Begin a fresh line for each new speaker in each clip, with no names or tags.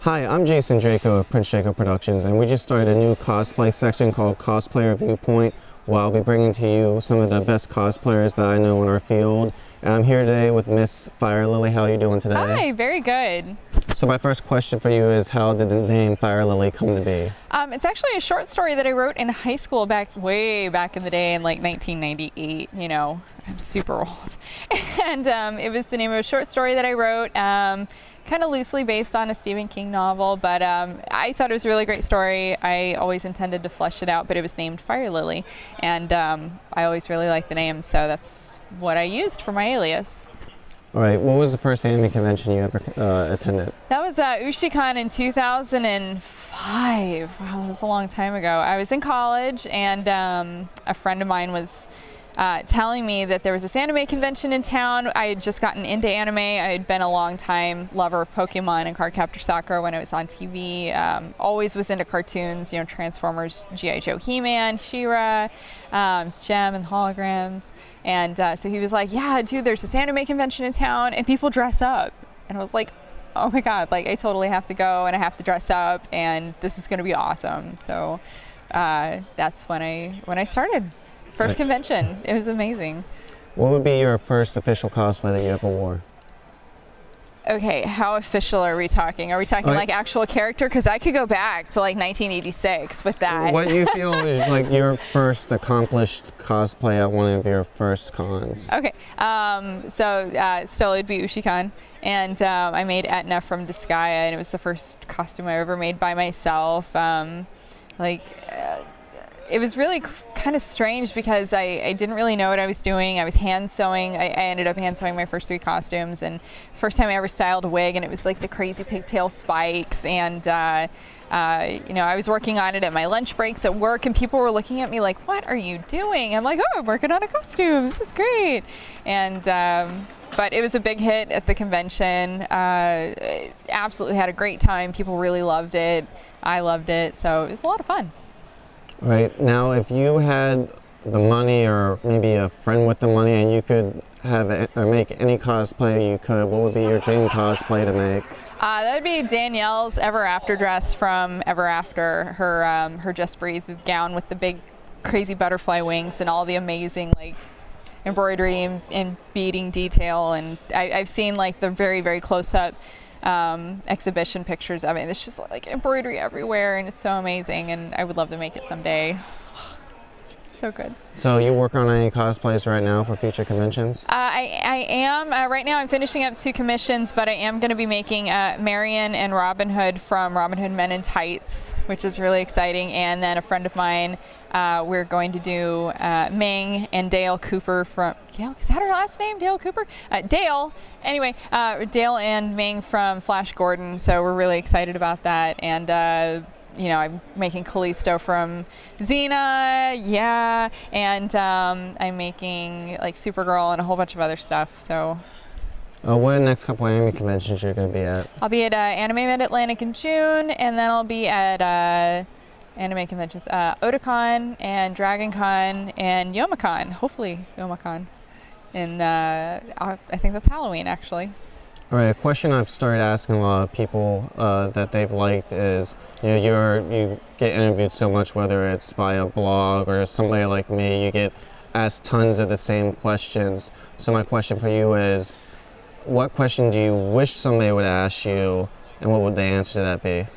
Hi, I'm Jason Draco of Prince Draco Productions, and we just started a new cosplay section called Cosplayer Viewpoint, where I'll be bringing to you some of the best cosplayers that I know in our field. And I'm here today with Miss Fire Lily. How are you doing today?
Hi, very good.
So my first question for you is, how did the name Fire Lily come to be?
It's actually a short story that I wrote in high school way back in the day in like 1998. You know, I'm super old. And it was the name of a short story that I wrote. Kind of loosely based on a Stephen King novel, but I thought it was a really great story. I always intended to flesh it out, but it was named Fire Lily, and I always really liked the name, so that's what I used for my alias.
All right, what was the first anime convention you ever attended?
That was Ushicon in 2005. Wow, that was a long time ago. I was in college, and a friend of mine was telling me that there was this anime convention in town. I had just gotten into anime. I had been a long time lover of Pokemon and Cardcaptor Sakura when it was on TV. Always was into cartoons, you know, Transformers, G.I. Joe, He-Man, She-Ra, Gem and Holograms. And so he was like, yeah, dude, there's this anime convention in town and people dress up. And I was like, oh my God, like I totally have to go and I have to dress up and this is gonna be awesome. So that's when I started. First convention. It was amazing.
What would be your first official cosplay that you ever wore?
Okay, how official are we talking? Are we talking like actual character? Because I could go back to like 1986 with that.
What you feel is like your first accomplished cosplay at one of your first cons?
Okay, so still it'd be Ushicon, and I made Etna from Disgaea, and it was the first costume I ever made by myself. It was really kind of strange because I didn't really know what I was doing. I was hand sewing. I ended up hand sewing my first 3 costumes, and first time I ever styled a wig, and it was like the crazy pigtail spikes. And you know, I was working on it at my lunch breaks at work, and people were looking at me like, "What are you doing?" I'm like, "Oh, I'm working on a costume. This is great." And but it was a big hit at the convention. Absolutely had a great time. People really loved it. I loved it. So it was a lot of fun.
Right, now if you had the money or maybe a friend with the money and you could have or make any cosplay you could, what would be your dream cosplay to make?
That would be Danielle's Ever After dress from Ever After. Her Just Breathe gown with the big crazy butterfly wings and all the amazing like embroidery and beading detail. And I've seen like the very close up exhibition pictures of it. It's just like embroidery everywhere and it's so amazing, and I would love to make it someday. It's so good.
So you work on any cosplays right now for future conventions?
I am. Right now I'm finishing up 2 commissions, but I am going to be making Marion and Robin Hood from Robin Hood Men in Tights, which is really exciting. And then a friend of mine, we're going to do Ming and Dale Cooper from, is that her last name? Dale Cooper? Dale. Anyway, Dale and Ming from Flash Gordon, so we're really excited about that. And you know, I'm making Callisto from Xena, and I'm making like Supergirl and a whole bunch of other stuff. So
what are the next couple anime conventions you're going to be at?
I'll be at Anime Mid-Atlantic in June, and then I'll be at anime conventions, Otakon and DragonCon and Youmacon, hopefully Youmacon. And I think that's Halloween, actually.
All right, a question I've started asking a lot of people that they've liked is, you know, you get interviewed so much, whether it's by a blog or somebody like me, you get asked tons of the same questions. So my question for you is, what question do you wish somebody would ask you, and what would the answer to that be?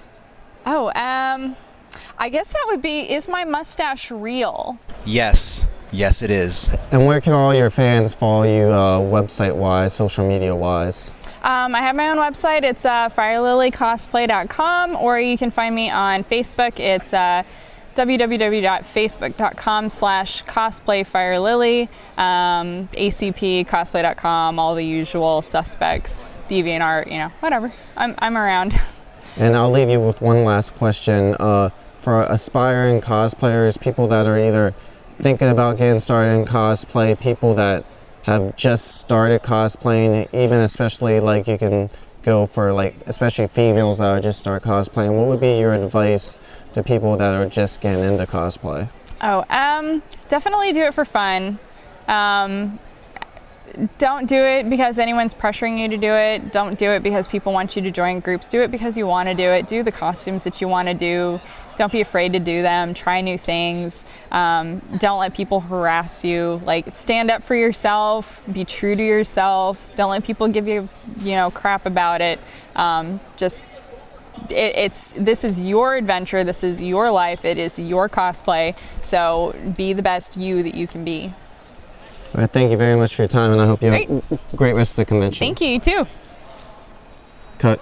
Oh, I guess that would be, is my mustache real?
Yes. Yes, it is.
And where can all your fans follow you website-wise, social media-wise?
I have my own website. It's firelilycosplay.com, or you can find me on Facebook. It's www.facebook.com/cosplayfirelily, acpcosplay.com, all the usual suspects, DeviantArt, you know, whatever. I'm around.
And I'll leave you with one last question. For aspiring cosplayers, people that are either thinking about getting started in cosplay, people that have just started cosplaying, even especially like you can go for like, especially females that are just start cosplaying, what would be your advice to people that are just getting into cosplay?
Oh, definitely do it for fun. don't do it because anyone's pressuring you to do it. Don't do it because people want you to join groups. Do it because you want to do it. Do the costumes that you want to do. Don't be afraid to do them. Try new things. Don't let people harass you. Like, stand up for yourself. Be true to yourself. Don't let people give you, crap about it. This is your adventure. This is your life. It is your cosplay. So be the best you that you can be.
All right, thank you very much for your time, and I hope you have a great rest of the convention.
Thank you, you too.
Cut.